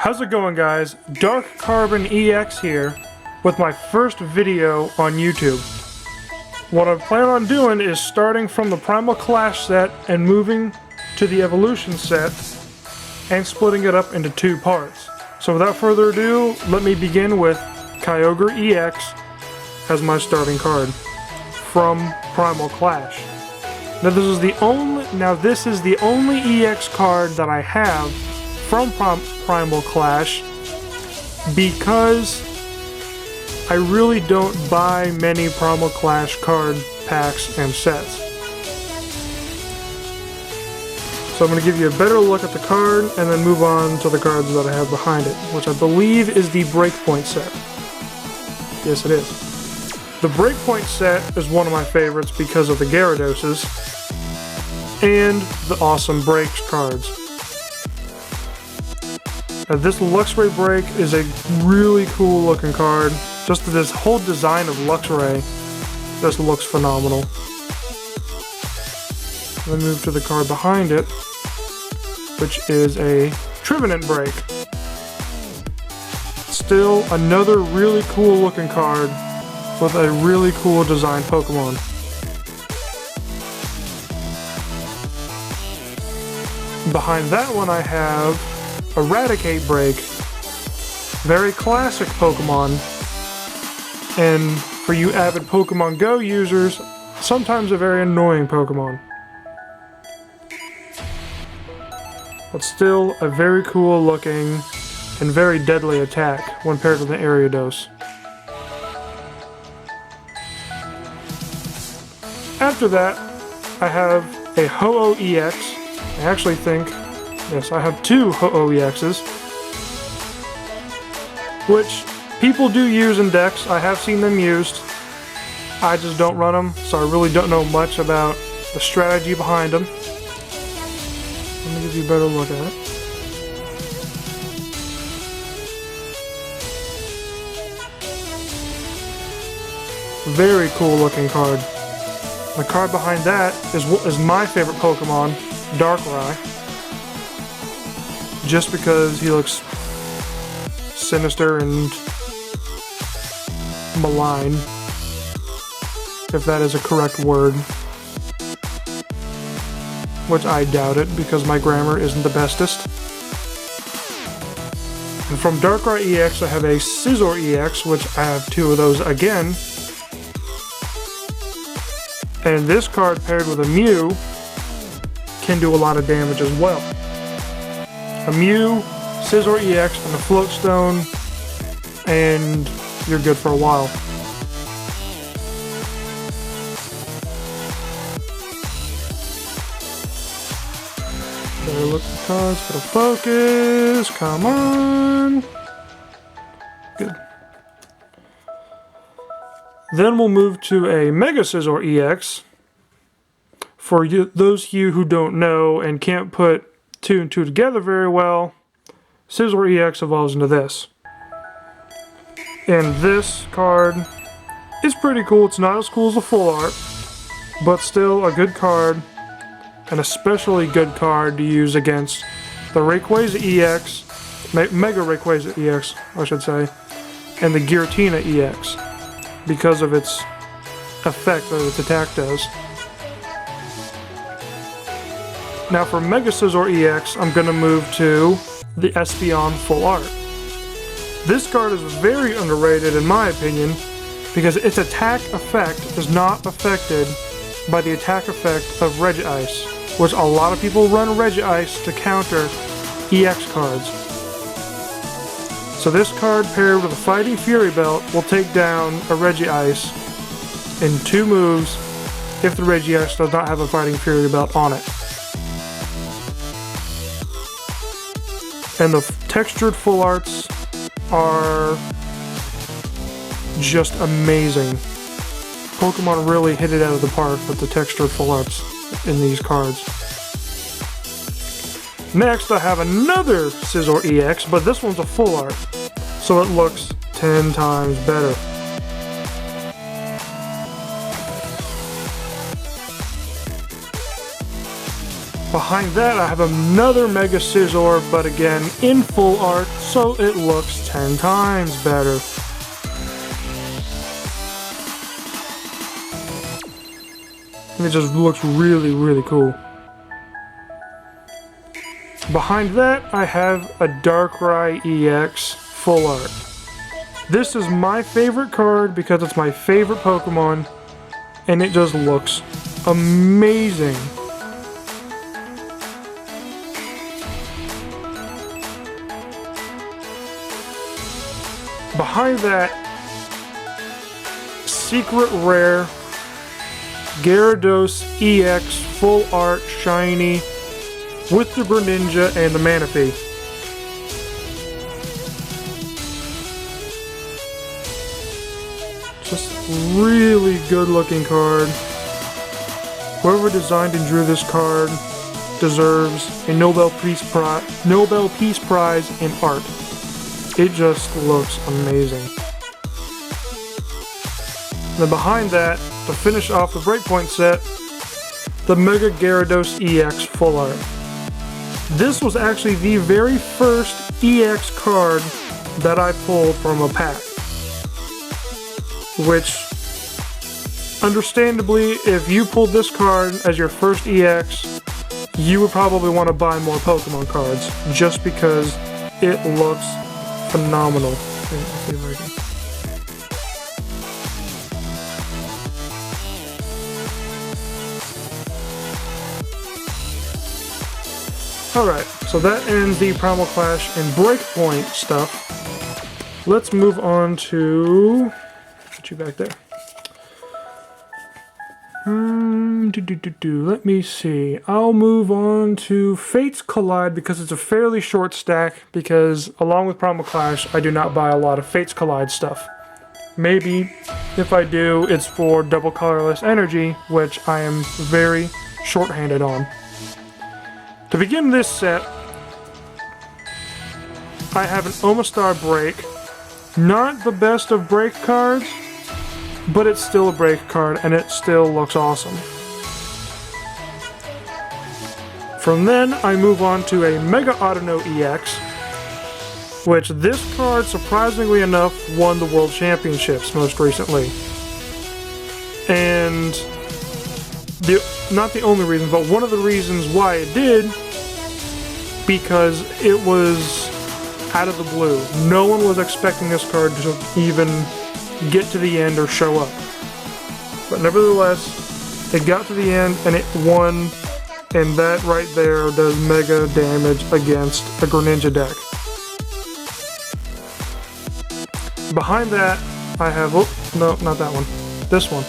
How's it going, guys? Dark Carbon EX here with my first video on YouTube. What I plan on doing is starting from the Primal Clash set and moving to the Evolution set and splitting it up into two parts. So without further ado, let me begin with Kyogre EX as my starting card from Primal Clash. Now this is the only EX card that I have from Primal Clash because I really don't buy many Primal Clash card packs and sets. So I'm going to give you a better look at the card and then move on to the cards that I have behind it, which I believe is the Breakpoint set. Yes, it is. The Breakpoint set is one of my favorites because of the Gyarados and the awesome Breaks cards. This Luxray Break is a really cool looking card. Just this whole design of Luxray just looks phenomenal. Then move to the card behind it, which is a Trevenant Break. Still another really cool looking card with a really cool designed Pokemon. Behind that one I have Eradicate Break. Very classic Pokemon. And for you avid Pokemon Go users, sometimes a very annoying Pokemon. But still a very cool looking and very deadly attack when paired with an Ariados. After that, I have a Ho-Oh EX. I actually think, yes, I have two Ho-Oh EXs, which people do use in decks. I have seen them used. I just don't run them, so I really don't know much about the strategy behind them. Let me give you a better look at it. Very cool looking card. The card behind that is my favorite Pokemon, Darkrai. Just because he looks sinister and malign, if that is a correct word. Which I doubt it, because my grammar isn't the bestest. And from Darkrai EX I have a Scizor EX, which I have two of those again. And this card paired with a Mew can do a lot of damage as well. A Mew, Scizor EX, and a Floatstone, and you're good for a while. Better look at the cards for the focus. Come on. Good. Then we'll move to a Mega Scizor EX. For those of you who don't know and can't put two and two together very well, Scizor EX evolves into this. And this card is pretty cool. It's not as cool as the full art, but still a good card, an especially good card to use against the Rayquaza EX, Mega Rayquaza EX, I should say, and the Giratina EX, because of its effect that its attack does. Now for Mega Scizor EX, I'm going to move to the Espeon Full Art. This card is very underrated in my opinion because its attack effect is not affected by the attack effect of Regice, which a lot of people run Regice to counter EX cards. So this card paired with a Fighting Fury Belt will take down a Regice in two moves if the Regice does not have a Fighting Fury Belt on it. And the textured full arts are just amazing. Pokemon really hit it out of the park with the textured full arts in these cards. Next, I have another Scizor EX, but this one's a full art, so it looks 10 times better. Behind that, I have another Mega Scizor, but again, in full art, so it looks 10 times better. And it just looks really, really cool. Behind that, I have a Darkrai EX full art. This is my favorite card because it's my favorite Pokemon, and it just looks amazing. Behind that, secret rare Gyarados EX full art shiny with the Greninja and the Manaphy. Just really good looking card. Whoever designed and drew this card deserves a Nobel Peace Prize in art. It just looks amazing. And then behind that, to finish off the Breakpoint set, the Mega Gyarados EX full art. This was actually the very first EX card that I pulled from a pack. Which, understandably, if you pulled this card as your first EX, you would probably want to buy more Pokemon cards, just because it looks phenomenal. Let's see if I can. Alright, so that ends the Primal Clash and Breakpoint stuff. Let's move on to... Put you back there. Let me see. I'll move on to Fates Collide because it's a fairly short stack, because along with Primal Clash, I do not buy a lot of Fates Collide stuff. Maybe, if I do, it's for double colorless energy, which I am very short-handed on. To begin this set, I have an Omastar Break. Not the best of break cards, but it's still a break card, and it still looks awesome. From then, I move on to a Mega Audino EX, which this card, surprisingly enough, won the World Championships most recently. And not the only reason, but one of the reasons why it did, because it was out of the blue. No one was expecting this card to even get to the end or show up. But nevertheless, it got to the end and it won, and that right there does mega damage against a Greninja deck. Behind that, I have, oh, no, not that one, this one.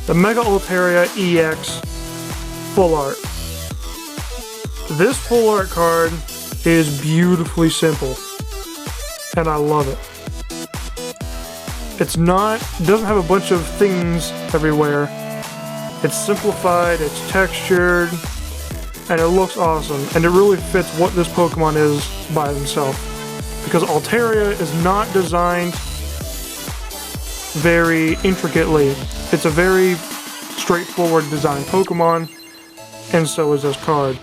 The Mega Altaria EX full art. This full art card is beautifully simple, and I love it. It doesn't have a bunch of things everywhere. It's simplified, it's textured, and it looks awesome, and it really fits what this Pokemon is by himself. Because Altaria is not designed very intricately. It's a very straightforward design Pokemon, and so is this card.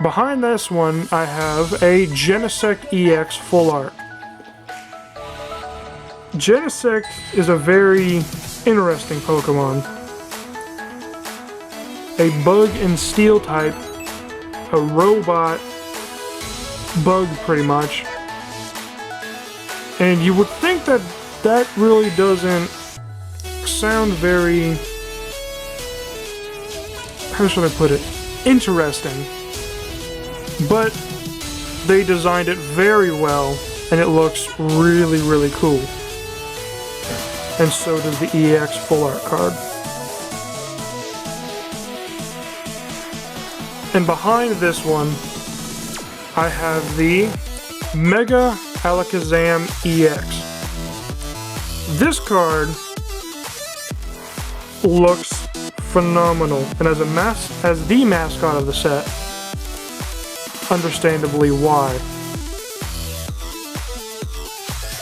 Behind this one, I have a Genesect EX full art. Genesect is a very interesting Pokemon. A bug and steel type, a robot bug pretty much. And you would think that that really doesn't sound very, how should I put it, interesting. But they designed it very well, and it looks really, really cool. And so does the EX full art card. And behind this one, I have the Mega Alakazam EX. This card looks phenomenal, and as the mascot of the set, understandably why.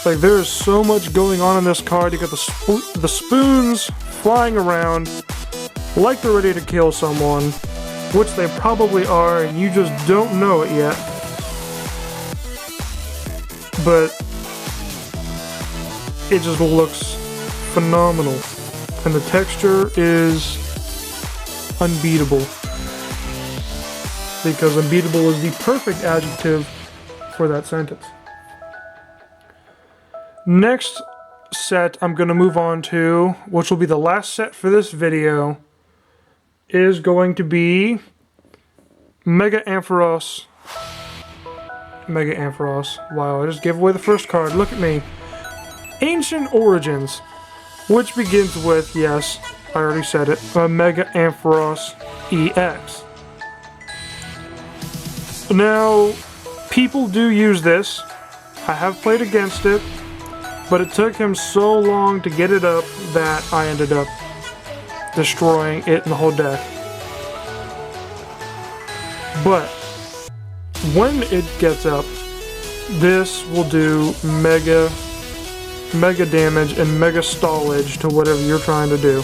Like, there is so much going on in this card. You got the spoons flying around like they're ready to kill someone, which they probably are, and you just don't know it yet. But it just looks phenomenal, and the texture is unbeatable, because unbeatable is the perfect adjective for that sentence. Next set I'm going to move on to, which will be the last set for this video, is going to be Mega Ampharos. Mega Ampharos. Wow, I just gave away the first card. Look at me. Ancient Origins, which begins with, yes, I already said it, a Mega Ampharos EX. Now, people do use this. I have played against it, but it took him so long to get it up that I ended up destroying it and the whole deck. But when it gets up, this will do mega damage and mega stallage to whatever you're trying to do.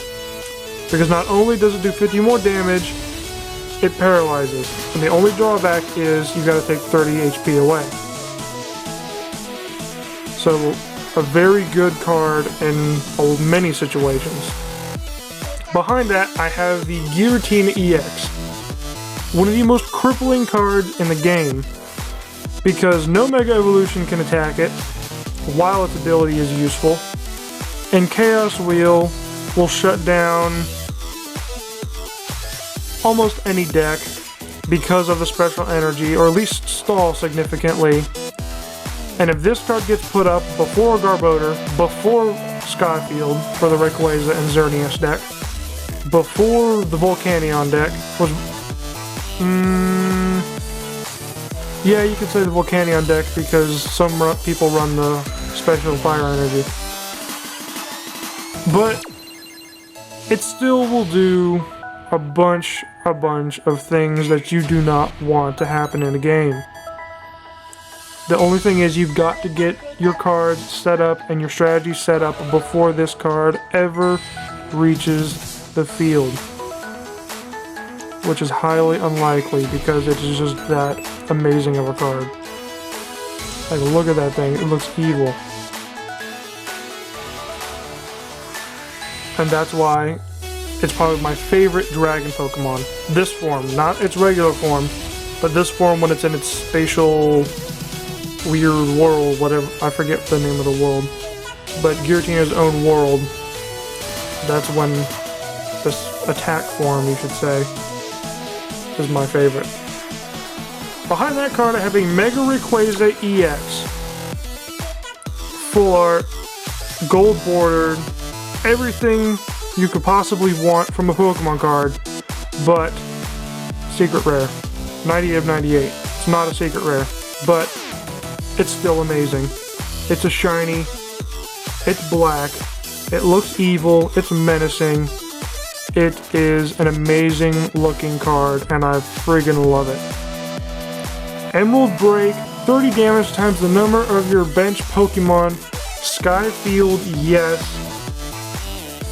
Because not only does it do 50 more damage, it paralyzes. And the only drawback is you gotta take 30 HP away. So, a very good card in many situations. Behind that, I have the Guillotine EX. One of the most crippling cards in the game, because no Mega Evolution can attack it, while its ability is useful, and Chaos Wheel will shut down almost any deck because of the special energy, or at least stall significantly. And if this card gets put up before Garbodor, before Skyfield for the Rayquaza and Xerneas deck, before the Volcanion deck was... yeah, you could say the Volcanion deck, because some people run the special fire energy. But it still will do a bunch of things that you do not want to happen in a game. The only thing is, you've got to get your cards set up and your strategy set up before this card ever reaches the field, which is highly unlikely because it is just that amazing of a card. Like, look at that thing, it looks evil. And that's why it's probably my favorite dragon Pokemon. This form, not its regular form, but this form when it's in its spatial weird world, whatever, I forget the name of the world. But Giratina's own world, that's when this attack form, you should say, is my favorite. Behind that card I have a Mega Rayquaza EX. Full art, gold bordered, everything you could possibly want from a Pokemon card, but secret rare. 98 of 98. It's not a secret rare, but it's still amazing. It's a shiny, it's black, it looks evil, it's menacing. It is an amazing looking card, and I friggin' love it. Emerald Break, 30 damage times the number of your bench Pokemon. Skyfield, yes,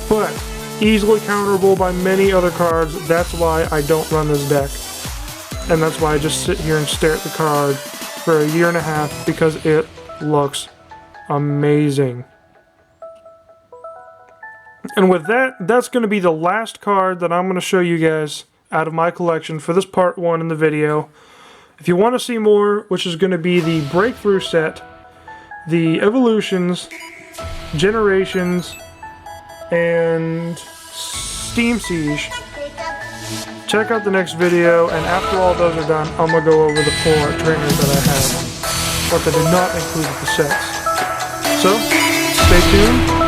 but easily counterable by many other cards. That's why I don't run this deck. And that's why I just sit here and stare at the card for a year and a half, because it looks amazing. And with that, that's going to be the last card that I'm going to show you guys out of my collection for this part 1 in the video. If you want to see more, which is going to be the Breakthrough set, the Evolutions, Generations, and Steam Siege, check out the next video, and after all those are done, I'm going to go over the full art trainers that I have, but that did not include the sets. So, stay tuned.